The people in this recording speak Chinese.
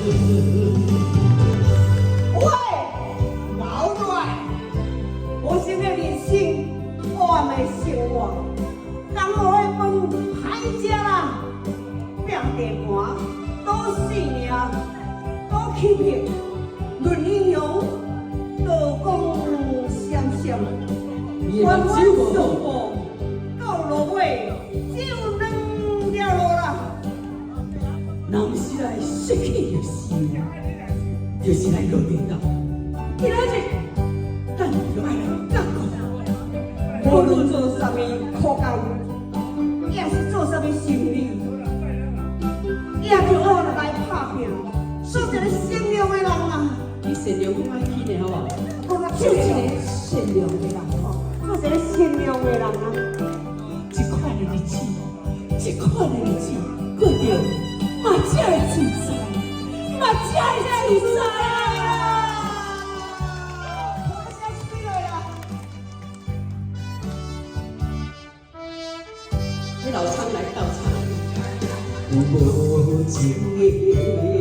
喂，老赖，我想要人生我的生活，刚好的饭歹食啦，拼地盘，赌性命，赌欺骗，论英雄，道讲闪闪，冤冤相报，到落尾只有两条路啦。人是来失去就是，就是来落地狱。今仔日，咱就爱来觉悟，无论做啥物苦工，也是做啥物生意，也着学来拍拼，做一个善良的人啊！你善良我爱去呢，好无？我做一个善良的人吼，做一个善良的人啊！这款的日子，这款的日子，过着嘛才会自在，嘛才会自在啊！我先死了啦！你老苍来倒茶，有无情的。